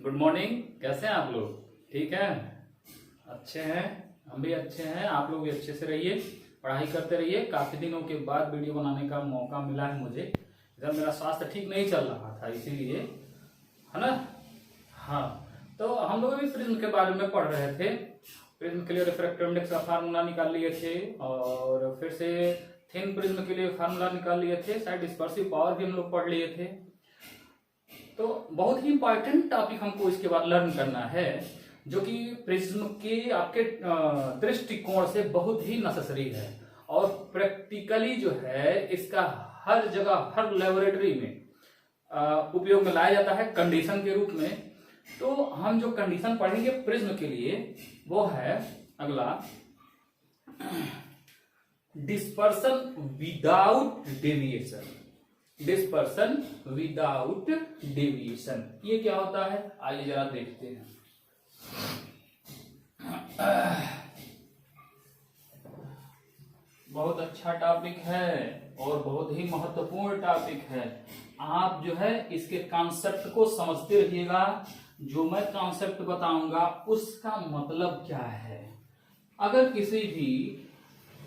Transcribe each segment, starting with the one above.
Good morning. कैसे हैं आप लोग? ठीक है, अच्छे हैं। हम भी अच्छे हैं, आप लोग भी अच्छे से रहिए, पढ़ाई करते रहिए। काफी दिनों के बाद वीडियो बनाने का मौका मिला है मुझे। इधर मेरा स्वास्थ्य ठीक नहीं चल रहा था, इसीलिए, है ना। हाँ, तो हम लोग भी प्रिज्म के बारे में पढ़ रहे थे। प्रिज्म के लिए रिफ्रैक्टिव इंडेक्स का फार्मूला निकाल लिए थे और फिर से थिन प्रिज्म के लिए फार्मूला निकाल लिए थे। शायद डिस्पर्सिव पावर भी हम लोग पढ़ लिए थे। तो बहुत ही इंपॉर्टेंट टॉपिक हमको इसके बाद लर्न करना है, जो कि प्रिज्म के आपके दृष्टिकोण से बहुत ही नेसेसरी है और प्रैक्टिकली जो है इसका हर जगह, हर लेबोरेटरी में उपयोग में लाया जाता है कंडीशन के रूप में। तो हम जो कंडीशन पढ़ेंगे प्रिज्म के लिए वो है अगला, dispersion without deviation. Dispersion without deviation ये क्या होता है, आइए जरा देखते हैं। बहुत अच्छा टॉपिक है और बहुत ही महत्वपूर्ण टॉपिक है। आप जो है इसके कॉन्सेप्ट को समझते रहिएगा। जो मैं कॉन्सेप्ट बताऊंगा उसका मतलब क्या है। अगर किसी भी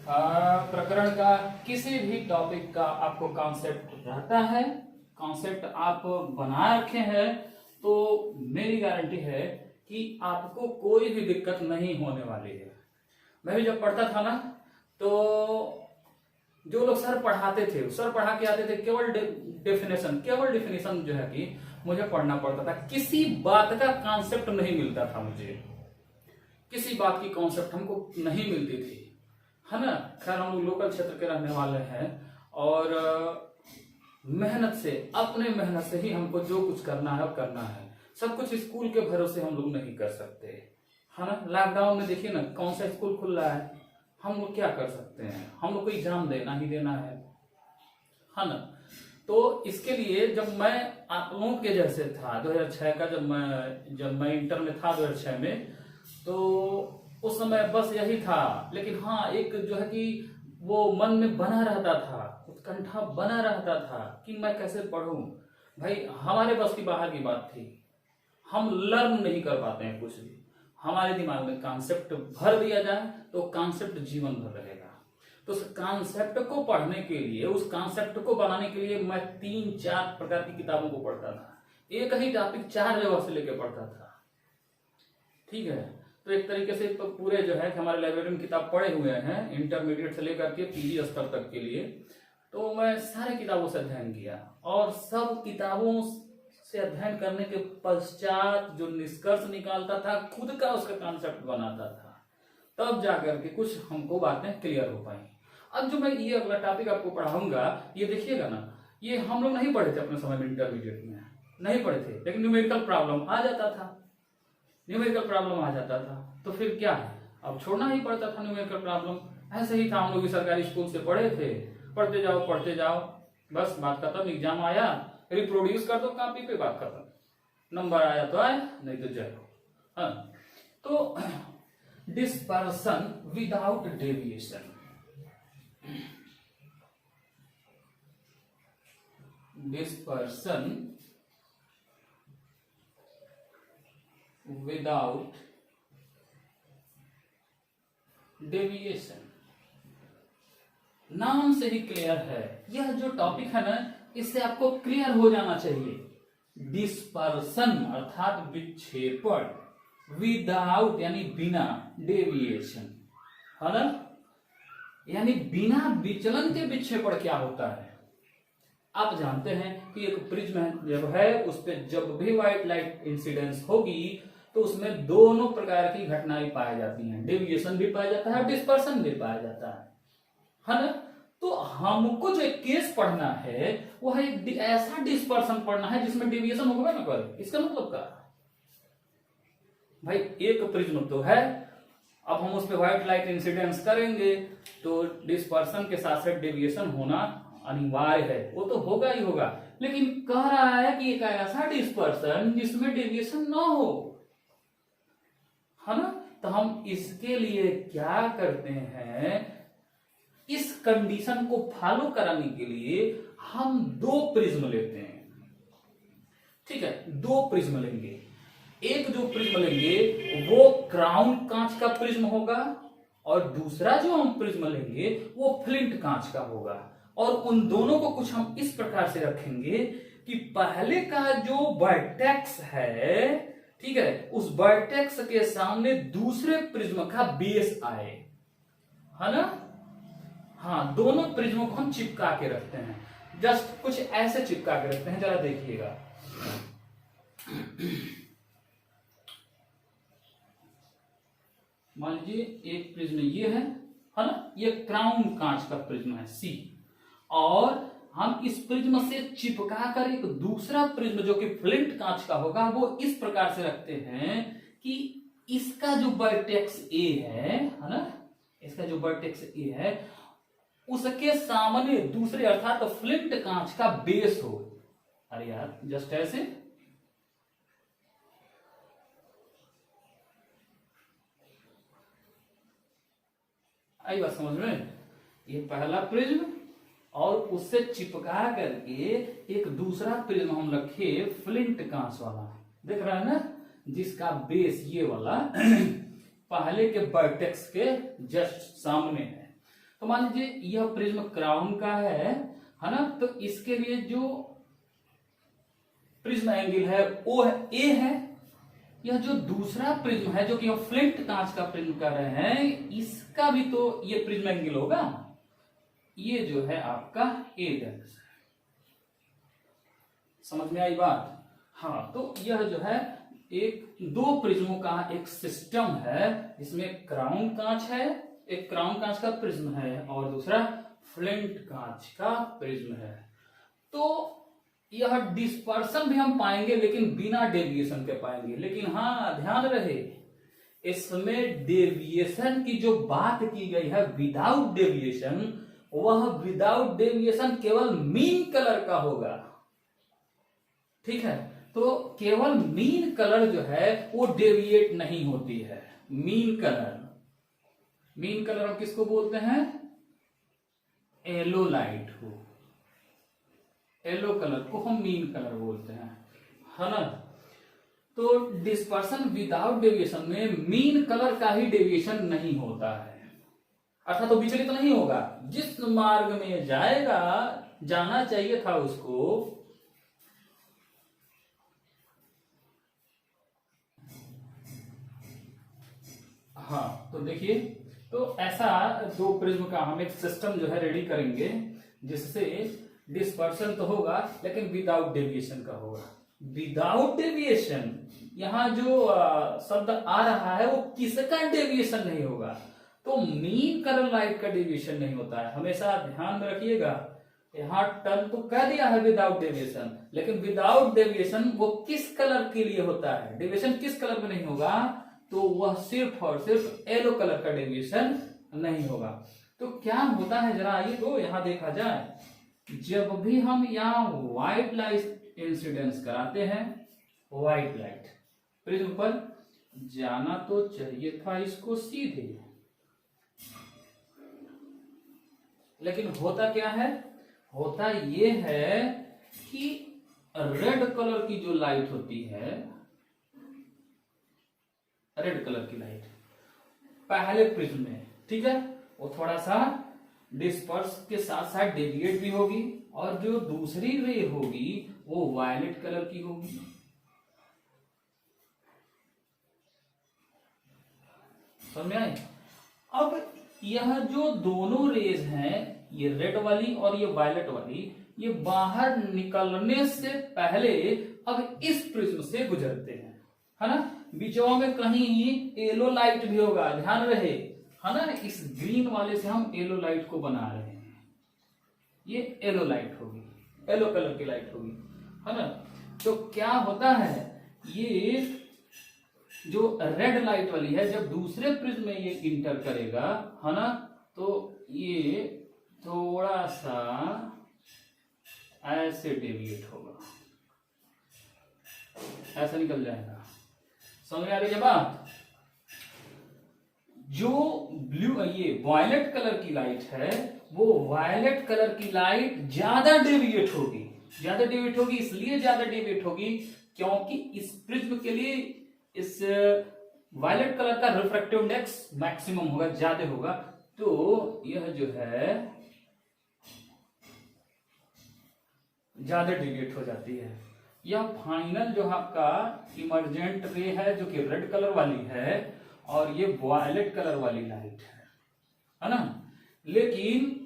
प्रकरण का, किसी भी टॉपिक का आपको कॉन्सेप्ट रहता है, कॉन्सेप्ट आप बना रखे हैं, तो मेरी गारंटी है कि आपको कोई भी दिक्कत नहीं होने वाली है। मैं भी जब पढ़ता था ना, तो जो लोग सर पढ़ाते थे, सर पढ़ा के आते थे, केवल डेफिनेशन जो है कि मुझे पढ़ना पड़ता था। किसी बात का कॉन्सेप्ट नहीं मिलता था मुझे, किसी बात की कॉन्सेप्ट हमको नहीं मिलती थी, है ना। खैर हम लोग लोकल क्षेत्र के रहने वाले हैं और मेहनत से, अपने मेहनत से ही हमको जो कुछ करना है अब करना है। सब कुछ स्कूल के भरोसे हम लोग नहीं कर सकते, है ना। लॉकडाउन में देखिए ना, कौन सा स्कूल खुल रहा है, हम लोग क्या कर सकते हैं। हम लोग को एग्जाम देना ही देना है ना। तो इसके लिए जब मैं आप लोगों के जैसे था 2006 का, जब मैं इंटर में था 2006 में, तो उस समय बस यही था। लेकिन हाँ, एक जो है कि वो मन में बना रहता था, उत्कंठा बना रहता था कि मैं कैसे पढ़ूं। भाई हमारे बस की बाहर की बात थी, हम लर्न नहीं कर पाते हैं कुछ भी। हमारे दिमाग में कॉन्सेप्ट भर दिया जाए तो कॉन्सेप्ट जीवन भर रहेगा। तो उस कॉन्सेप्ट को पढ़ने के लिए, उस कॉन्सेप्ट को बनाने के लिए मैं 3-4 प्रकार की किताबों को पढ़ता था। एक ही टॉपिक 4 जगह से लेकर पढ़ता था, ठीक है। तो एक तरीके से तो पूरे जो है हमारे लाइब्रेरी में किताब पढ़े हुए हैं, इंटरमीडिएट से लेकर के पीजी स्तर तक के लिए। तो मैं सारे किताबों से अध्ययन किया और सब किताबों से अध्ययन करने के पश्चात जो निष्कर्ष निकालता था, खुद का उसका कॉन्सेप्ट बनाता था, तब जाकर के कुछ हमको बातें क्लियर हो पाई। अब जो मैं ये अगला टॉपिक आपको पढ़ाऊंगा, ये देखिएगा ना, ये हम लोग नहीं पढ़े थे अपने समय में, इंटरमीडिएट में नहीं पढ़े थे, लेकिन न्यूमेरिकल प्रॉब्लम आ जाता था, न्यूमेरिकल प्रॉब्लम आ जाता था। तो फिर क्या है, अब छोड़ना ही पड़ता था न्यूमेरिकल प्रॉब्लम। ऐसे ही था, हम लोग भी सरकारी स्कूल से पढ़े थे, पढ़ते जाओ, बस बात खत्म। एग्जाम आया, रिप्रोड्यूस कर दो कॉपी पे, बात खत्म। नंबर आया तो आया, नहीं तो जय हो। हाँ, तो dispersion without deviation. Dispersion without deviation, नाम से ही क्लियर है। यह जो टॉपिक है ना, इससे आपको क्लियर हो जाना चाहिए। डिस्पर्सन अर्थात विक्षेपण, विदाउट यानी बिना, डेविएशन, है ना, यानी बिना विचलन के विक्षेपण क्या होता है। आप जानते हैं कि एक प्रिज्म जब है, उस पर जब भी व्हाइट लाइट इंसिडेंस होगी तो उसमें दोनों प्रकार की घटनाएं पाई जाती हैं, डेविएशन भी पाया जाता है, डिस्पर्सन भी पाया जाता है ना। तो हमको जो एक केस पढ़ना है वो है एक ऐसा डिस्पर्सन पढ़ना है जिसमें डेविएशन होगा ना करे। इसका मतलब क्या भाई, एक प्रिज्म तो है, अब हम उस पर व्हाइट लाइट इंसिडेंस करेंगे तो डिस्पर्सन के साथ साथ डेविएशन होना अनिवार्य है, वो तो होगा ही होगा। लेकिन कह रहा है कि एक ऐसा डिस्पर्सन जिसमें डेविएशन ना हो, है ना। तो हम इसके लिए क्या करते हैं, इस कंडीशन को फॉलो कराने के लिए हम 2 प्रिज्म लेते हैं, ठीक है। 2 प्रिज्म लेंगे, एक जो प्रिज्म लेंगे वो क्राउन कांच का प्रिज्म होगा और दूसरा जो हम प्रिज्म लेंगे वो फ्लिंट कांच का होगा। और उन दोनों को कुछ हम इस प्रकार से रखेंगे कि पहले का जो वर्टेक्स है, ठीक है, उस वर्टेक्स के सामने दूसरे प्रिज्म का बेस आए, है ना। हाँ, दोनों प्रिज्मों को हम चिपका के रखते हैं, जस्ट कुछ ऐसे चिपका के रखते हैं, जरा देखिएगा। मान लीजिए एक प्रिज्म ये है ना, ये क्राउन कांच का प्रिज्म है सी, और हम इस प्रिज्म से चिपका कर एक दूसरा प्रिज्म जो कि फ्लिंट कांच का होगा वो इस प्रकार से रखते हैं कि इसका जो वर्टेक्स ए है ना, इसका जो वर्टेक्स ए है उसके सामने दूसरे अर्थात तो फ्लिंट कांच का बेस हो। अरे यार, जस्ट ऐसे आई बात समझ में। ये पहला प्रिज्म और उससे चिपका करके एक दूसरा प्रिज्म हम रखे फ्लिंट कांच वाला, देख रहा है ना, जिसका बेस ये वाला पहले के वर्टेक्स के जस्ट सामने है। तो मान लीजिए यह प्रिज्म क्राउन का है ना, तो इसके लिए जो प्रिज्म एंगल है वो है ए है। यह जो दूसरा प्रिज्म है जो कि हम फ्लिंट कांच का प्रिज्म कर रहे हैं, इसका भी तो ये प्रिज्म एंगल होगा, ये जो है आपका ए डायरेक्शन। समझ में आई बात। हाँ, तो यह जो है एक दो प्रिज्मों का एक सिस्टम है, जिसमें क्राउन कांच है, एक क्राउन कांच का प्रिज्म है और दूसरा फ्लिंट कांच का प्रिज्म है। तो यह डिस्पर्सन भी हम पाएंगे लेकिन बिना डेविएशन के पाएंगे। लेकिन हाँ, ध्यान रहे, इसमें डेविएशन की जो बात की गई है विदाउट डेविएशन, वह विदाउट डेविएशन केवल मीन कलर का होगा, ठीक है। तो केवल मीन कलर जो है वो डेविएट नहीं होती है। मीन कलर, मीन कलर हम किसको बोलते हैं? येलो लाइट हो, येलो कलर को हम मीन कलर बोलते हैं, है ना। तो डिस्पर्सन विदाउट डेविएशन में मीन कलर का ही डेविएशन नहीं होता है, अर्थात तो विचलित नहीं होगा। जिस मार्ग में जाएगा, जाना चाहिए था उसको, हाँ, तो देखिए, तो ऐसा दो प्रिज्म का हम एक सिस्टम जो है रेडी करेंगे, जिससे डिस्पर्सन तो होगा लेकिन विदाउट डेविएशन का होगा। विदाउट डेविएशन, यहां जो शब्द आ रहा है वो किसका डेविएशन नहीं होगा? तो मीन कलर लाइट का डेविएशन नहीं होता है, हमेशा ध्यान में रखिएगा। यहाँ टर्म तो कह दिया है विदाउट डेविएशन, लेकिन विदाउट डेविएशन वो किस कलर के लिए होता है? डेविएशन किस कलर में नहीं होगा? तो वह सिर्फ और सिर्फ येलो कलर का डेविएशन नहीं होगा। तो क्या होता है, जरा आइए तो यहां देखा जाए। जब भी हम यहाँ व्हाइट लाइट इंसिडेंस कराते हैं, व्हाइट लाइट प्रिज्म पर जाना तो चाहिए था इसको सीधे, लेकिन होता क्या है? होता ये है कि रेड कलर की जो लाइट होती है, रेड कलर की लाइट पहले प्रिज्म में, ठीक है, वो थोड़ा सा डिस्पर्स के साथ साथ डेविएट भी होगी, और जो दूसरी रे होगी वो वायलेट कलर की होगी। समझ में आए? अब यह जो दोनों रेज हैं, ये रेड वाली और ये वायलेट वाली, ये बाहर निकलने से पहले अब इस प्रिज्म से गुजरते हैं, है ना। बीचों में कहीं येलो लाइट भी होगा, ध्यान रहे, है ना। इस ग्रीन वाले से हम येलो लाइट को बना रहे हैं, ये येलो लाइट होगी, येलो कलर की लाइट होगी, है ना। तो क्या होता है, ये जो रेड लाइट वाली है जब दूसरे प्रिज्म में ये इंटर करेगा, है ना, तो ये थोड़ा सा ऐसे डेविएट होगा, ऐसा निकल जाएगा। समझ आ रही है बात? जो ब्लू, ये वायलेट कलर की लाइट है, वो वायलेट कलर की लाइट ज्यादा डेविएट होगी। ज्यादा डेविएट होगी इसलिए ज्यादा डेविएट होगी क्योंकि इस प्रिज्म के लिए इस वायलेट कलर का रिफ्रैक्टिव इंडेक्स मैक्सिमम होगा, ज्यादा होगा, तो यह जो है ज्यादा डिविएट हो जाती है। यह फाइनल जो आपका इमर्जेंट रे है जो कि रेड कलर वाली है, और ये वायलेट कलर वाली लाइट है ना। लेकिन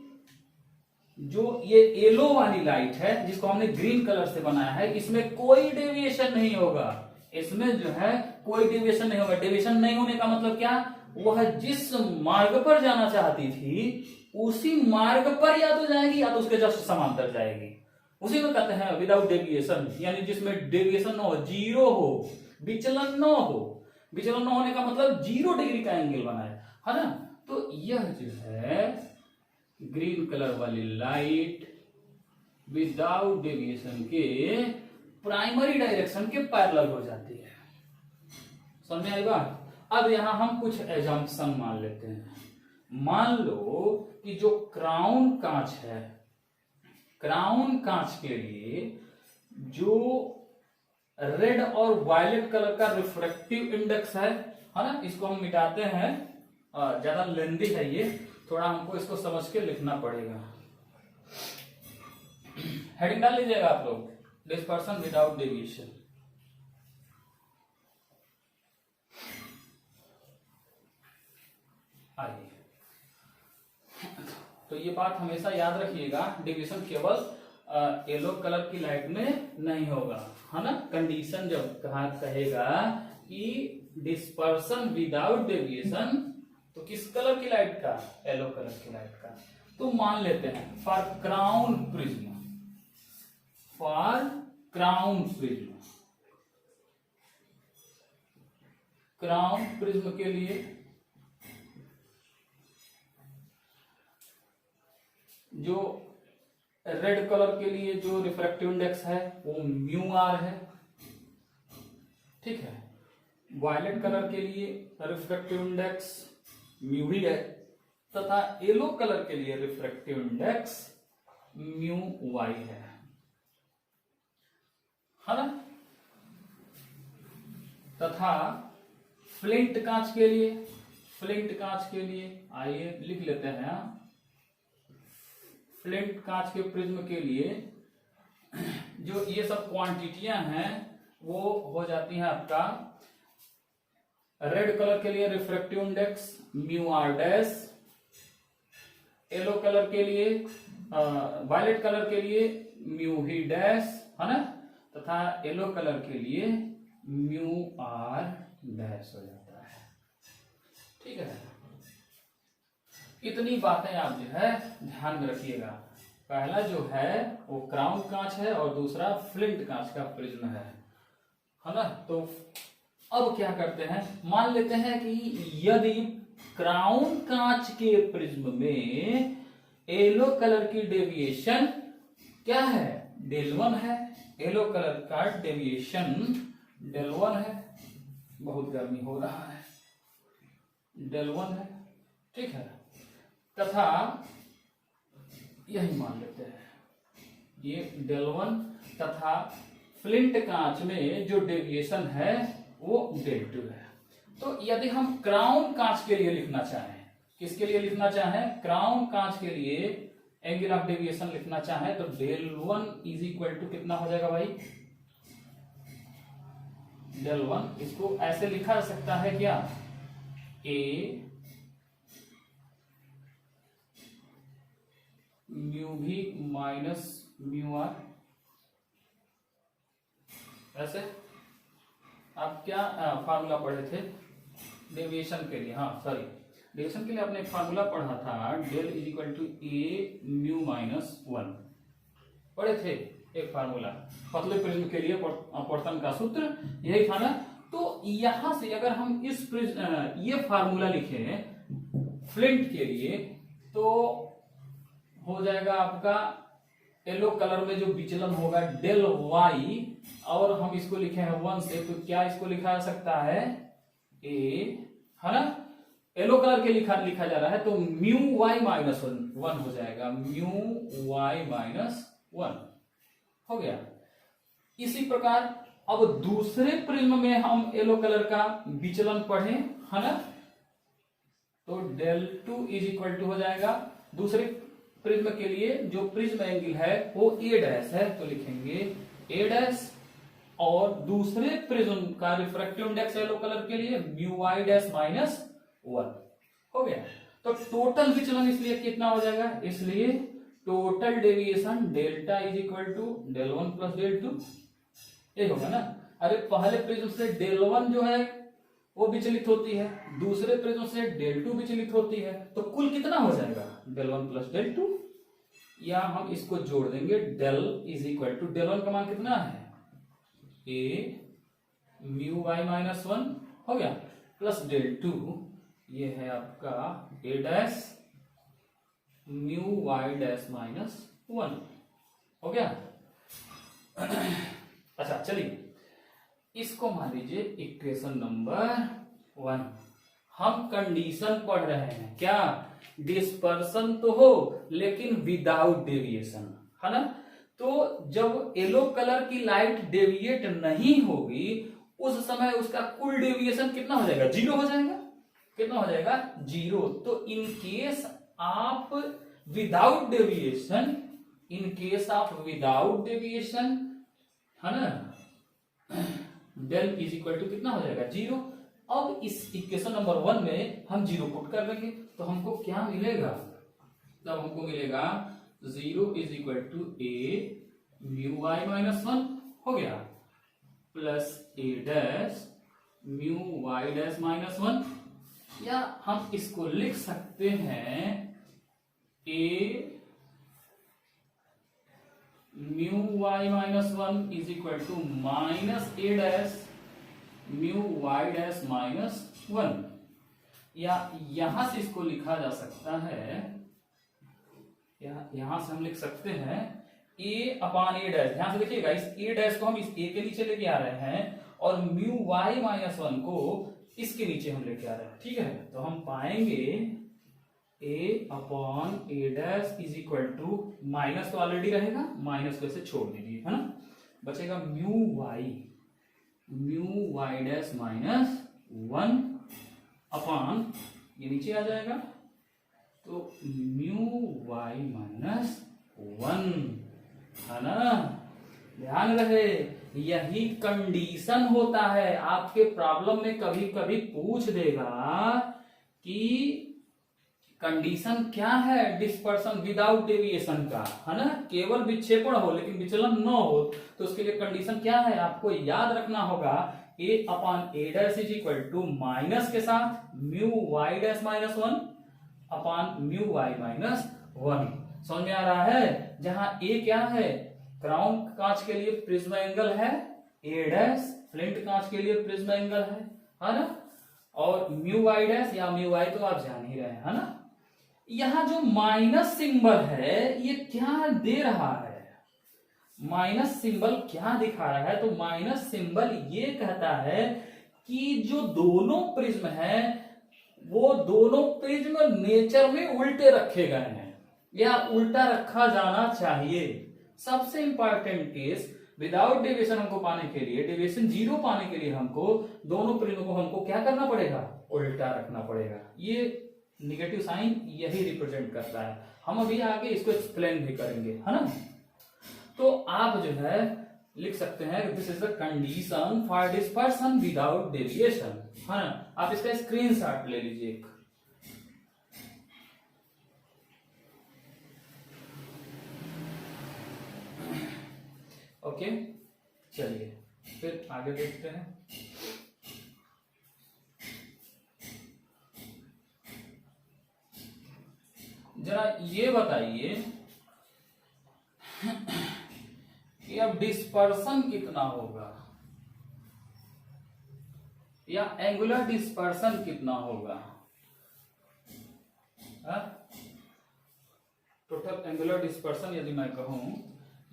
जो ये येलो वाली लाइट है जिसको हमने ग्रीन कलर से बनाया है, इसमें कोई डेविएशन नहीं होगा। इसमें जो है कोई डेविएशन नहीं होगा। डेविएशन नहीं होने का मतलब क्या, वह जिस मार्ग पर जाना चाहती थी उसी मार्ग पर या तो जाएगी या तो उसके जस्ट समांतर जाएगी। उसी में कहते हैं विदाउट डेविएशन, यानी जिसमें डेविएशन न हो, जीरो हो, विचलन न हो। विचलन न होने का मतलब 0 डिग्री का एंगल बनाए, है ना। तो यह जो है ग्रीन कलर वाली लाइट विदाउट डेविएशन के प्राइमरी डायरेक्शन के पैरेलल हो जाती है। समझ में आई बात। अब यहां हम कुछ एजम्पशन मान लेते हैं। मान लो कि जो क्राउन कांच है, क्राउन कांच के लिए जो रेड और वायलेट कलर का रिफ्रैक्टिव इंडेक्स है ना, इसको हम मिटाते हैं, ज्यादा लेंदी है ये, थोड़ा हमको इसको समझ के लिखना पड़ेगा। हेडिंग डाल लीजिएगा आप लोग, डिस्पर्सन विदाउट डेविएशन। आइए, तो ये बात हमेशा याद रखिएगा, डेविएशन केवल येलो कलर की लाइट में नहीं होगा, है ना। कंडीशन जब कहेगा कि डिस्पर्सन विदाउट डेविएशन, तो किस कलर की लाइट का, येलो कलर की लाइट का। तो मान लेते हैं for crown prism, for crown prism, crown prism के लिए जो रेड कलर के लिए जो रिफ्रैक्टिव इंडेक्स है वो म्यू आर है, ठीक है। वायलेट कलर के लिए रिफ्रैक्टिव इंडेक्स म्यू ही है, तथा येलो कलर के लिए रिफ्रैक्टिव इंडेक्स म्यू वाई है ना। तथा फ्लिंट कांच के लिए, फ्लिंट कांच के लिए आइए लिख लेते हैं, फ्लिंट कांच के प्रिज्म के लिए जो ये सब क्वांटिटियां हैं वो हो जाती हैं आपका रेड कलर के लिए refractive index mu are dash, yellow colour के लिए वायलेट कलर के लिए म्यू ही डैश, है ना, तथा येलो कलर के लिए म्यू आर डैश हो जाता है, ठीक है। इतनी बातें आप जो है ध्यान में रखिएगा। पहला जो है वो क्राउन कांच है और दूसरा फ्लिंट कांच का प्रिज्म है ना। तो अब क्या करते हैं, मान लेते हैं कि यदि क्राउन कांच के प्रिज्म में येलो कलर की डेविएशन क्या है, डेल1 है। येलो कलर का डेविएशन डेल1 है, बहुत गर्मी हो रहा है, डेल1 है, ठीक है। तथा यही मान लेते हैं ये डेल1, तथा फ्लिंट कांच में जो डेविएशन है वो डेल2 है। तो यदि हम क्राउन कांच के लिए लिखना चाहें, किसके लिए लिखना चाहें, क्राउन कांच के लिए एंगल ऑफ डेविएशन लिखना चाहें, तो डेल1 इज इक्वल टू कितना हो जाएगा भाई, डेल1। इसको ऐसे लिखा जा सकता है क्या, ए म्यू भी माइनस म्यू आर, ऐसे। आप क्या फार्मूला पढ़े थे डेविएशन के लिए, हाँ सॉरी, डेविएशन के लिए आपने फार्मूला पढ़ा था, del is equal to A mu minus 1 पढ़े थे, एक फार्मूला पतले प्रिज्म के लिए अपवर्तन का सूत्र यही था ना। तो यहां से अगर हम इस ये फार्मूला लिखें फ्लिंट के लिए, तो हो जाएगा आपका येलो कलर में जो विचलन होगा डेल वाई, और हम इसको लिखे हैं 1 से, तो क्या इसको लिखा जा सकता है, ए, है ना। येलो कलर के लिखा जा रहा है, तो म्यू वाई माइनस 1 हो जाएगा, म्यू वाई माइनस 1 हो गया। इसी प्रकार अब दूसरे प्रिज्म में हम येलो कलर का विचलन पढ़े, है ना, तो del 2 इज इक्वल टू हो जाएगा, दूसरे प्रिज्म के लिए जो प्रिज्म एंगल है वो a डैश है, तो लिखेंगे a डैश, और दूसरे प्रिज्म का रिफ्रैक्टिव इंडेक्स येलो कलर के लिए म्यू वाई डैश माइनस 1 हो गया। तो टोटल विचलन इसलिए कितना हो जाएगा, इसलिए total deviation delta is equal to del 1 plus del 2, ये होगा ना। अरे पहले प्रिज्म से del 1 जो है वो विचलित होती है, दूसरे प्रिज्म से del 2 विचलित होती है, तो कुल कितना हो जाएगा del 1 प्लस del 2, या हम इसको जोड़ देंगे del is equal to del 1 का मान कितना है a म्यू वाई माइनस 1 हो गया, प्लस del 2 ये है आपका a dash mu y dash minus 1 हो गया। अच्छा चलिए इसको मान लीजिए इक्वेशन नंबर 1। हम कंडीशन पढ़ रहे हैं क्या, डिस्पर्सन तो हो लेकिन विदाउट डेविएशन, है ना। तो जब येलो कलर की लाइट डेविएट नहीं होगी उस समय उसका कुल डेविएशन कितना हो जाएगा, 0 हो जाएगा। कितना हो जाएगा, 0। तो इन केस आप without deviation, in case of without deviation, है ना, del इज इक्वल टू कितना हो जाएगा, 0। अब इस इक्वेशन नंबर 1 में हम 0 पुट कर देंगे तो हमको क्या मिलेगा, तब हमको मिलेगा 0 is equal to a mu Y minus 1 हो गया, plus a dash mu y dash minus 1, या हम इसको लिख सकते हैं a mu Y minus 1 is equal to minus a dash mu y dash minus 1, या यहां से इसको लिखा जा सकता है, यहां से हम लिख सकते हैं a अपान a डैश। ध्यान से देखिएगा, इस a डैश को हम इस a के नीचे लेके आ रहे हैं और म्यू वाई माइनस 1 को इसके नीचे हम लेके आ रहे हैं, ठीक है। तो हम पाएंगे a upon a dash is equal to, minus तो ऑलरेडी रहेगा, माइनस को ऐसे छोड़ दीजिए, है ना, बचेगा mu y dash minus 1 upon ये नीचे आ जाएगा, तो म्यू वाई माइनस 1, है ना। ध्यान रहे यही कंडीशन होता है, आपके प्रॉब्लम में कभी कभी पूछ देगा कि कंडीशन क्या है डिस्पर्सन विदाउट डेविएशन का, है ना, केवल विक्षेपण हो लेकिन विचलन न हो, तो उसके लिए कंडीशन क्या है आपको याद रखना होगा, a upon a dash is equal to minus के साथ mu y dash minus 1 upon mu Y minus 1। समझ में आ रहा है, जहां a क्या है, क्राउन कांच के लिए प्रिज्म एंगल है, a डैश फ्लिंट कांच के लिए प्रिज्म एंगल है ना, और म्यू वाई डैश या म्यू वाई तो आप जान ही रहे हैं, है ना। यहां जो माइनस सिंबल है ये क्या दे रहा है, माइनस सिंबल क्या दिखा रहा है, तो माइनस सिंबल ये कहता है कि जो दोनों प्रिज्म है वो दोनों प्रिज्म नेचर में उल्टे रखे गए हैं या उल्टा रखा जाना चाहिए। सबसे इंपॉर्टेंट केस, विदाउट डेविएशन हमको पाने के लिए, डेविएशन 0 पाने के लिए हमको दोनों प्रिज्म को हमको क्या करना पड़ेगा, उल्टा रखना पड़ेगा। ये नेगेटिव साइन यही रिप्रेजेंट करता है, हम अभी आगे इसको एक्सप्लेन भी करेंगे, है ना। तो आप जो है लिख सकते हैं this is the condition for dispersion without deviation, है ना। आप इसका स्क्रीनशॉट ले लीजिए एक। ओके चलिए फिर आगे देखते हैं। जरा ये बताइए कि अब डिस्पर्सन कितना होगा या एंगुलर डिस्पर्सन कितना होगा, टोटल एंगुलर डिस्पर्सन यदि मैं कहूं,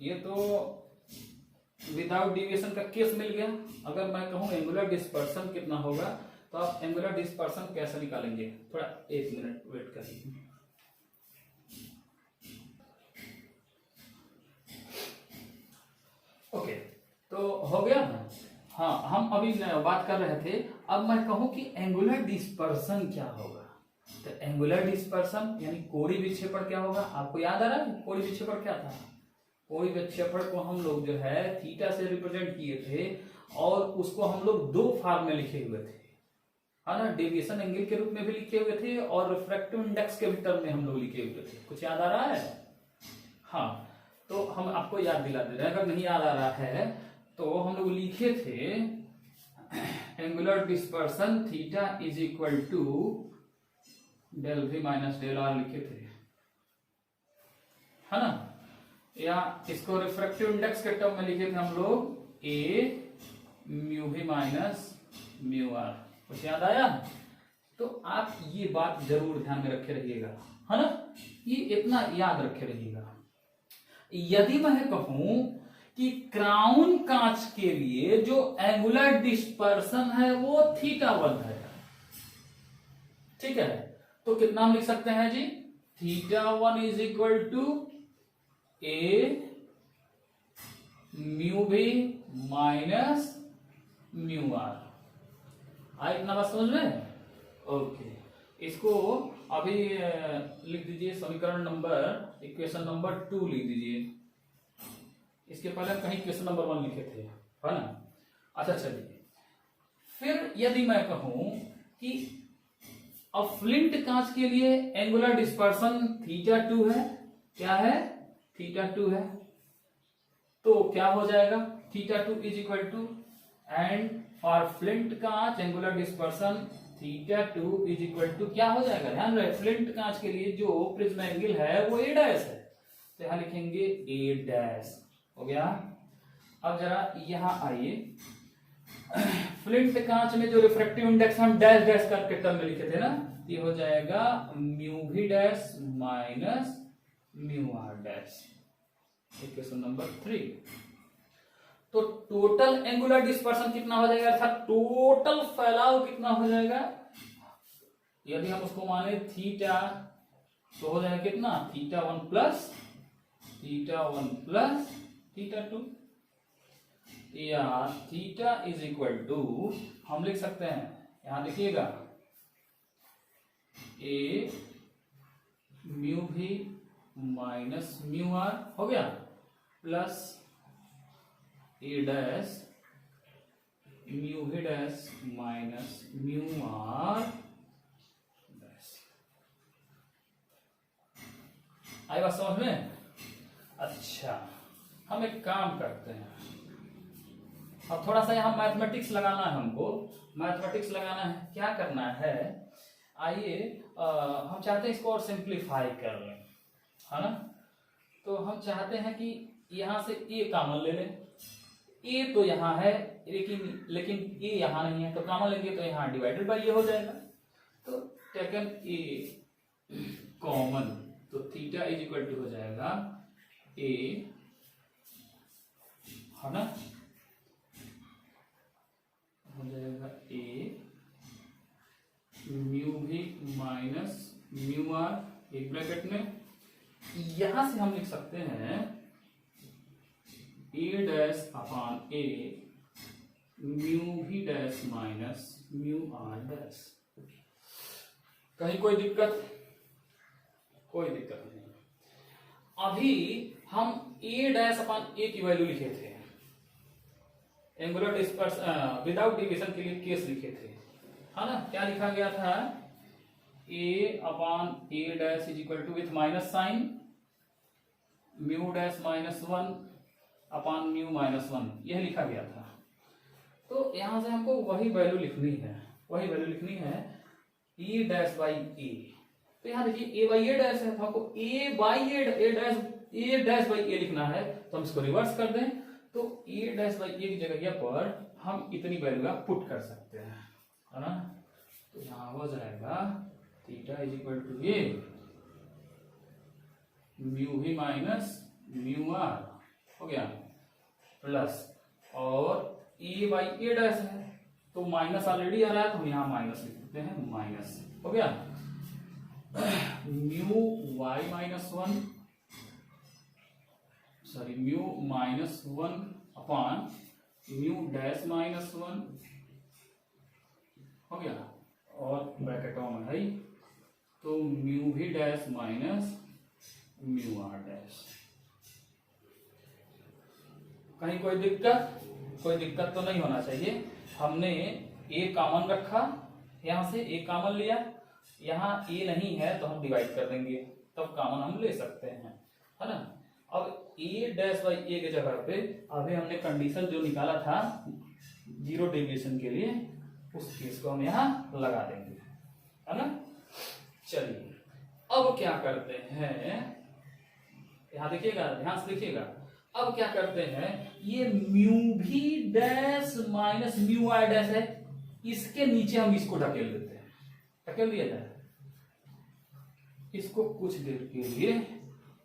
ये तो विदाउट डेविएशन का केस मिल गया। अगर मैं कहूं एंगुलर डिस्पर्सन कितना होगा तो आप एंगुलर डिस्पर्सन कैसे निकालेंगे, थोड़ा 1 मिनट वेट करिए। ओके तो हो गया ना, हाँ, हम अभी बात कर रहे थे। अब मैं कहूं कि एंगुलर डिस्पर्सन क्या होगा, तो एंगुलर डिस्पर्सन यानी कोणीय विक्षेपण क्या होगा। आपको याद आ रहा है कोणीय विक्षेपण क्या था। कोणीय विक्षेपण को हम लोग जो है थीटा से रिप्रेजेंट किए थे और उसको हम लोग दो फॉर्म में लिखे हुए थे, है ना। डेविएशन एंगल के रूप में भी लिखे हुए थे और रिफ्रैक्टिव इंडेक्स के भी टर्म में हम लोग लिखे हुए थे। कुछ याद आ रहा है। हाँ, तो हम आपको याद दिला दे रहे हैं, अगर नहीं याद आ रहा है तो हम लोग लिखे थे angular dispersion theta is equal to del v minus del r लिखे थे, है ना। या इसको रिफ्रैक्टिव इंडेक्स के टर्म में लिखे थे हम लोग A mu V minus mu R. कुछ याद आया। तो आप ये बात जरूर ध्यान में रखे रहिएगा, है ना, ये इतना याद रखे रहिएगा। यदि मैं कहूं कि क्राउन कांच के लिए जो एंगुलर डिस्पर्सन है वो θ1 है, ठीक है, तो कितना हम लिख सकते हैं जी, θ1 is equal to A mu भी माइनस म्यू आर। आए इतना बात समझ में। ओके, इसको अभी लिख दीजिए समीकरण नंबर, इक्वेशन नंबर 2 लिख दीजिए। इसके पहले कहीं क्वेश्चन नंबर 1 लिखे थे, है ना। अच्छा चलिए, फिर यदि मैं कहूं कि अब फ्लिंट कांच के लिए एंगुलर डिस्पर्सन θ2 है, क्या है, θ2 है, तो क्या हो जाएगा, θ2 is equal to, and for flint कांच angular dispersion θ2 is equal to क्या हो जाएगा, ध्यान रहे फ्लिंट कांच के लिए जो प्रिज्म एंगल है वो a डैश है, तो यहां लिखेंगे a डैश, हो गया। अब जरा यहां आइए, फ्लिंट कांच में जो रिफ्रैक्टिव इंडेक्स हम डैश डैश करके टर्म में लिखे थे ना, ये हो जाएगा म्यू भी dash minus mu are dash, equation number 3। तो टोटल एंगुलर डिस्पर्सन कितना हो जाएगा, अर्थात टोटल फैलाव कितना हो जाएगा, यदि हम उसको माने थीटा, तो हो जाएगा कितना, θ1 प्लस θ2, या थीटा इज इक्वल टू हम लिख सकते हैं, यहां देखिएगा ए म्यू भी माइनस म्यू आर हो गया, प्लस ए डैश म्यू भी dash minus mu are dash. आई बात समझ में। अच्छा, हम एक काम करते हैं, अब थोड़ा सा यहाँ मैथमेटिक्स लगाना है, हमको मैथमेटिक्स लगाना है। क्या करना है, आइए हम चाहते हैं इसको और सिंप्लीफाई कर लें, है ना। तो हम चाहते हैं कि यहाँ से a कॉमन ले लें, a तो यहाँ है लेकिन a यहाँ नहीं है, तो कॉमन लेंगे तो यहाँ डिवाइडेड बाय ये हो जाएगा। तो टेकन a कॉमन, तो थीटा इज इक्वल टू हो जाएगा a, है ना, हो जाएगा a म्यू भी माइनस म्यू आर एक ब्रैकेट में, यहां से हम लिख सकते हैं a dash upon a mu भी dash minus mu are dash. कहीं कोई दिक्कत, कोई दिक्कत नहीं। अभी हम a डैश अपॉन a की वैल्यू लिखे थे, एंगुलर डिस्पर्सन विदाउट डिविजन के लिए केस लिखे थे, है ना। क्या लिखा गया था, a upon a dash is equal to with minus sign mu dash minus 1 upon mu minus 1, यह लिखा गया था। तो यहां से हमको वही वैल्यू लिखनी है, वही वैल्यू लिखनी है e डैश बाई a। तो यहाँ देखिए a बाई a डैश है, तो हमको a by a dash by a लिखना है, तो हम इसको रिवर्स कर दें, तो a डैश बाई a की जगह पर हम इतनी वैल्यू का पुट कर सकते हैं, है ना। तो यहाँ हो जाएगा theta is equal to a mu भी माइनस म्यू आर हो गया, प्लस और e बाई a डैश है, तो माइनस ऑलरेडी आ रहा है, तो हम यहाँ माइनस लिख देते हैं, माइनस हो गया mu y minus 1 sorry mu minus 1 upon mu dash minus 1 हो गया, और ब्रैकेटों में है तो म्यू भी dash minus mu are dash. कहीं कोई दिक्कत तो नहीं होना चाहिए। हमने ए कॉमन रखा, यहां से ए कॉमन लिया, यहाँ ए नहीं है तो हम डिवाइड कर देंगे, तब कॉमन हम ले सकते हैं, है ना। अब ए डैश बाई ए के जगह पे अभी हमने कंडीशन जो निकाला था जीरो डेविएशन के लिए, उस केस को हम यहाँ लगा देंगे, है ना। चलिए अब क्या करते हैं, यहाँ देखिएगा, ध्यान से देखिएगा। अब क्या करते हैं, ये म्यू भी dash minus mu I dash है, इसके नीचे हम इसको ढकेल देते हैं, ढकेल दिया जाए, इसको कुछ देर के लिए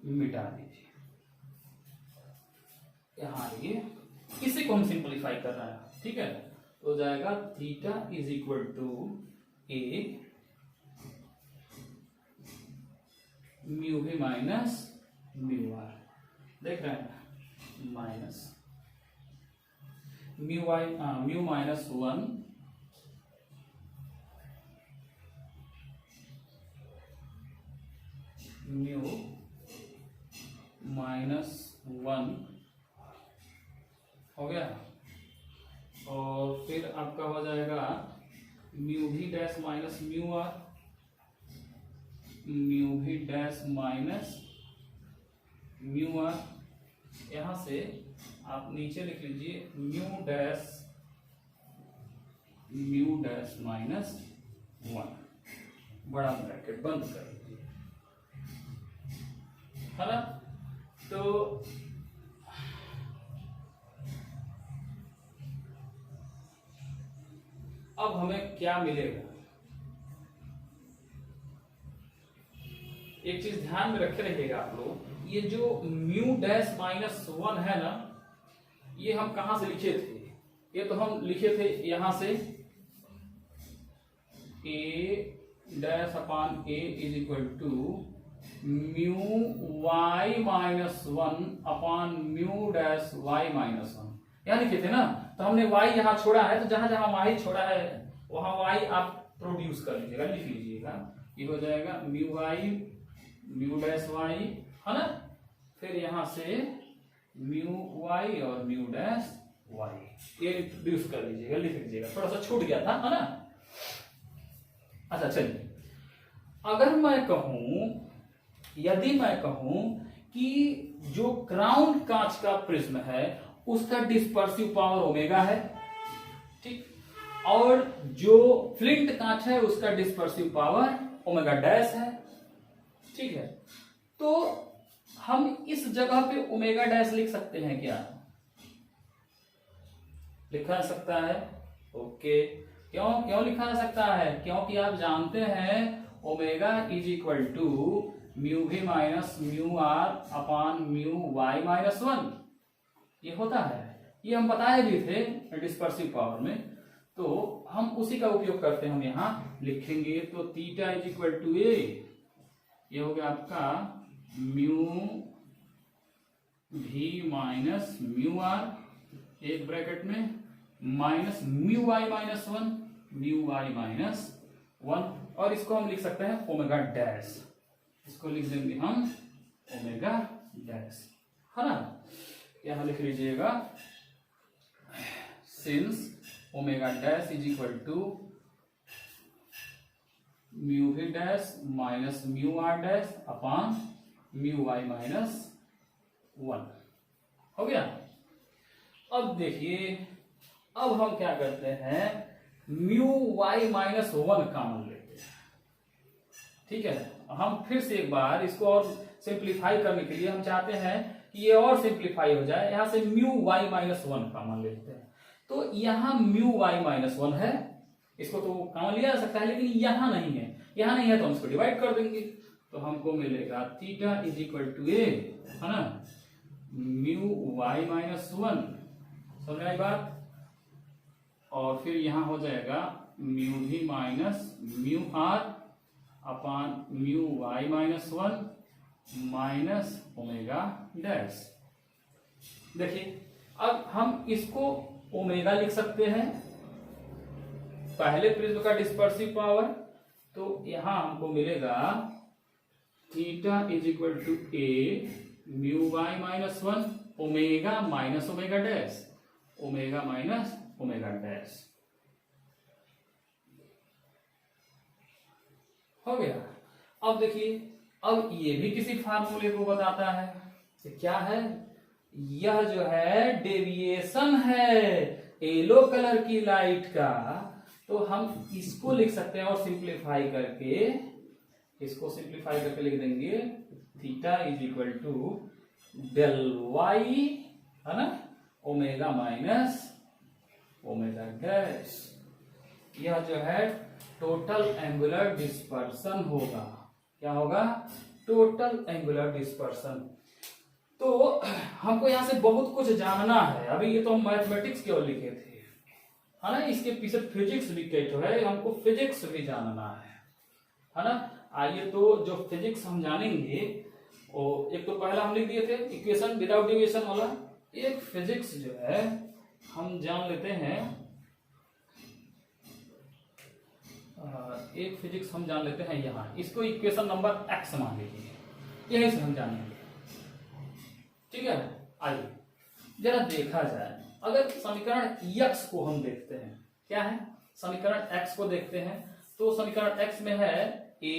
मिटा दीजिए। यहां ये इसी को हम सिंपलीफाई कर रहे हैं, ठीक है। तो जाएगा theta is equal to A mu भी माइनस म्यू आर, देख रहे हैं, minus mu minus 1 mu minus 1 हो गया, और फिर आपका हो जाएगा म्यू भी dash minus mu R, mu भी डैश माइनस म्यू आर। यहां से आप नीचे लिख लीजिए म्यू डैश माइनस 1, बड़ा ब्रैकेट बंद कर लीजिए, है ना। तो अब हमें क्या मिलेगा, एक चीज ध्यान में रखे रहिएगा आप लोग, ये जो म्यू डैश माइनस 1 है ना, ये हम कहां से लिखे थे, ये तो हम लिखे थे यहां से A dash upon A is equal to mu Y minus 1 upon mu dash Y minus 1, यहां लिखे थे ना। तो हमने y यहां छोड़ा है, तो जहां जहां y छोड़ा है वहां y आप प्रोड्यूस कर लीजिएगा, लिख लीजिएगा। ये हो जाएगा mu Y mu dash Y, है ना। फिर यहां से म्यू वाई और म्यू डैश वाई, ये प्रोड्यूस कर लीजिएगा, लिख लीजिएगा, थोड़ा सा छूट गया था, है ना। अच्छा चलिए, अगर मैं कहूं, यदि मैं कहूं कि जो क्राउन कांच का प्रिज्म है उसका डिस्पर्सिव पावर ओमेगा है, ठीक, और जो फ्लिंट कांच है उसका डिस्पर्सिव पावर ओमेगा डैश है, ठीक है। तो हम इस जगह पे ओमेगा डैश लिख सकते हैं क्या, लिखा जा सकता है, ओके। क्यों लिखा जा सकता है, क्योंकि आप जानते हैं omega is equal to mu भी minus mu R upon mu Y minus 1, ये होता है, ये हम बताए भी थे डिस्पर्सिव पावर में, तो हम उसी का उपयोग करते हैं, हम यहां लिखेंगे। तो theta is equal to A, ये हो गया आपका म्यू भी माइनस म्यू आर एक ब्रैकेट में minus mu Y minus 1 mu Y minus 1, और इसको हम लिख सकते हैं ओमेगा डैश, इसको लिख देंगे हम ओमेगा डैश, है ना। यहां लिख लीजिएगा since omega dash is equal to mu भी dash minus mu are dash upon mu Y minus 1 हो गया। अब देखिए, अब हम क्या करते हैं, म्यू वाई माइनस 1 कॉमन लेते हैं, ठीक है। हम फिर से एक बार इसको और सिंप्लीफाई करने के लिए हम चाहते हैं कि ये और सिंप्लीफाई हो जाए, यहां से म्यू वाई माइनस 1 कॉमन लेते हैं। तो यहां म्यू वाई माइनस 1 है, इसको तो कॉमन लिया जा सकता है, लेकिन यहां नहीं है, यहां नहीं है तो हम इसको डिवाइड कर देंगे, तो हमको मिलेगा थीटा इज इक्वल टू ए, है ना, म्यू वाई माइनस 1, समझ आई बात। और फिर यहां हो जाएगा म्यू भी minus mu R upon mu Y minus 1 minus omega dash. देखिए, अब हम इसको ओमेगा लिख सकते हैं पहले प्रिज्म का डिस्पर्सिव पावर। तो यहां हमको मिलेगा theta is equal to A mu Y minus 1 omega minus omega dash, omega minus omega dash. हो गया। अब देखिए, अब ये भी किसी फार्मूले को बताता है। तो क्या है, यह जो है डेविएशन है येलो कलर की लाइट का। तो हम इसको लिख सकते हैं और सिंप्लीफाई करके, इसको सिंप्लीफाई करके लिख देंगे theta is equal to del Y, है ना, ओमेगा माइनस ओमेगा डैश। यह जो है टोटल एंगुलर डिस्पर्सन होगा। क्या होगा, टोटल एंगुलर डिस्पर्सन। तो हमको यहां से बहुत कुछ जानना है। अभी ये तो हम मैथमेटिक्स केवल लिखे थे, है ना, इसके पीछे फिजिक्स भी कई है, हमको फिजिक्स भी जानना है ना। आइए तो जो फिजिक्स हम जानेंगे, वो एक तो पहला हम लिख दिए थे इक्वेशन विदाउट डेविएशन वाला। एक फिजिक्स जो है हम जान लेते हैं, एक फिजिक्स हम जान लेते हैं यहाँ, इसको इक्वेशन नंबर एक्स मान लीजिए, यही से हम जानेंगे। ठीक है, आइए जरा देखा जाए। अगर समीकरण x को हम देखते हैं, क्या है, समीकरण x को देखते हैं, तो समीकरण x में है a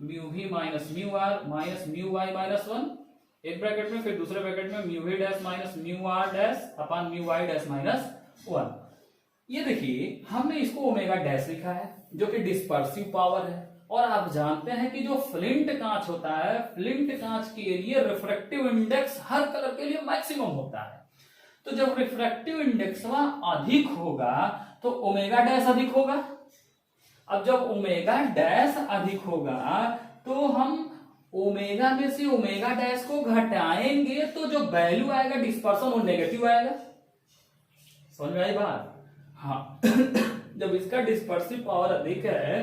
mu v minus mu r minus mu y minus 1 एक ब्रैकेट में, फिर दूसरे ब्रैकेट में mu v dash minus mu r dash upon mu y dash minus 1। ये देखिए, हमने इसको ओमेगा डैश लिखा है जो कि डिस्पर्सिव पावर है। और आप जानते हैं कि जो फ्लिंट कांच होता है, फ्लिंट कांच के लिए रिफ्रैक्टिव इंडेक्स हर कलर के लिए मैक्सिमम होता है। तो जब रिफ्रैक्टिव इंडेक्स अधिक होगा तो ओमेगा डैश अधिक होगा। अब जब ओमेगा डैश अधिक होगा तो हम ओमेगा में से ओमेगा डैश को घटाएंगे, तो जो वैल्यू आएगा डिस्पर्सन वो नेगेटिव आएगा। समझ में आई बात? हाँ जब इसका डिस्पर्सिव पावर अधिक है,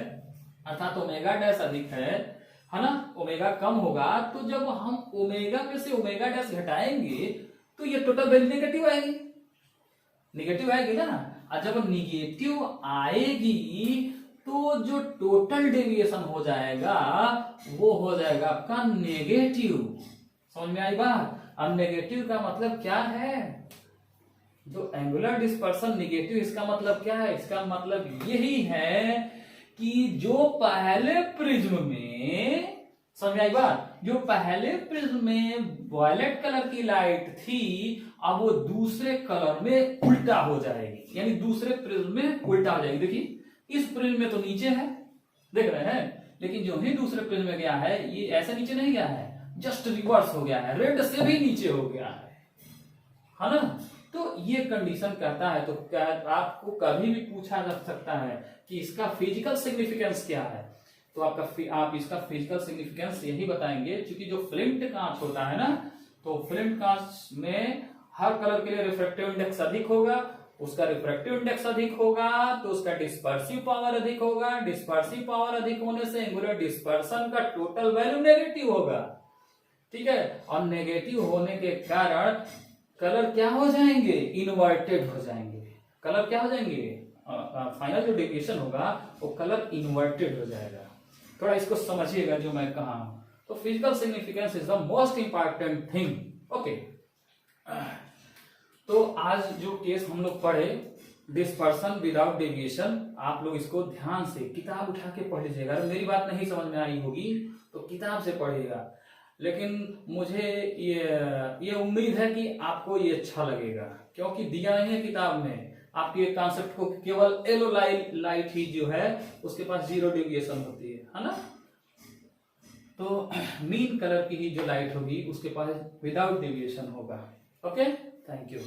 अर्थात ओमेगा डैश अधिक है ना, ओमेगा कम होगा, तो जब हम ओमेगा में से ओमेगा डैश घटाएंगे तो ये टोटल वैल्यू नेगेटिव आएगी, नेगेटिव आएगी ना। और जब नेगेटिव आएगी तो जो टोटल डेविएशन हो जाएगा वो हो जाएगा आपका नेगेटिव। समझ में आई बात? अब नेगेटिव का मतलब क्या है, जो एंगुलर डिस्पर्सन नेगेटिव, इसका मतलब क्या है, इसका मतलब यही है कि जो पहले प्रिज्म में, समझ आई बात, जो पहले प्रिज्म में वॉयलेट कलर की लाइट थी अब वो दूसरे कलर में उल्टा हो जाएगी, यानी दूसरे प्रिज्म में उल्टा हो जाएगी। देखिए इस प्रिज्म में तो नीचे है, देख रहे हैं, लेकिन जो ही दूसरे प्रिज्म में गया है ये ऐसे नीचे नहीं गया है, जस्ट रिवर्स हो गया है, रेड से भी नीचे हो गया है ना। तो ये कंडीशन कहता है, तो क्या आपको कभी भी पूछा जा सकता है कि इसका फिजिकल सिग्निफिकेंस क्या है, तो आप इसका फिजिकल सिग्निफिकेंस यही बताएंगे, क्योंकि जो फ्लिंट कांच होता है ना, तो फ्लिंट कांच में हर कलर के लिए रिफ्रैक्टिव इंडेक्स अधिक होगा, उसका रिफ्रैक्टिव इंडेक्स अधिक होगा तो उसका डिस्पर्सिव पावर अधिक होगा, डिस्पर्सिव पावर अधिक होने से एंगुलर डिस्पर्सन का टोटल वैल्यू नेगेटिव होगा। ठीक है, और नेगेटिव होने के कारण कलर क्या हो जाएंगे, इन्वर्टेड हो जाएंगे। कलर क्या हो जाएंगे, फाइनल जो डेविएशन होगा वो कलर इन्वर्टेड हो जाएगा। थोड़ा इसको समझिएगा जो मैं कहा हूं। तो physical significance is the most important thing. Okay, तो आज जो केस हम लोग पढ़े डिस्पर्सन विदाउट डेविएशन, आप लोग इसको ध्यान से किताब उठा के पढ़ लीजिएगा। अगर मेरी बात नहीं समझ में आई होगी तो किताब से पढ़िएगा, लेकिन मुझे ये उम्मीद है कि आपको ये अच्छा लगेगा, क्योंकि दिया नहीं है किताब में आपके कॉन्सेप्ट को, केवल येलो लाइट ही जो है उसके पास जीरो डेविएशन होती है ना। तो मीन कलर की ही जो लाइट होगी उसके पास विदाउट डेविएशन होगा। Okay, thank you.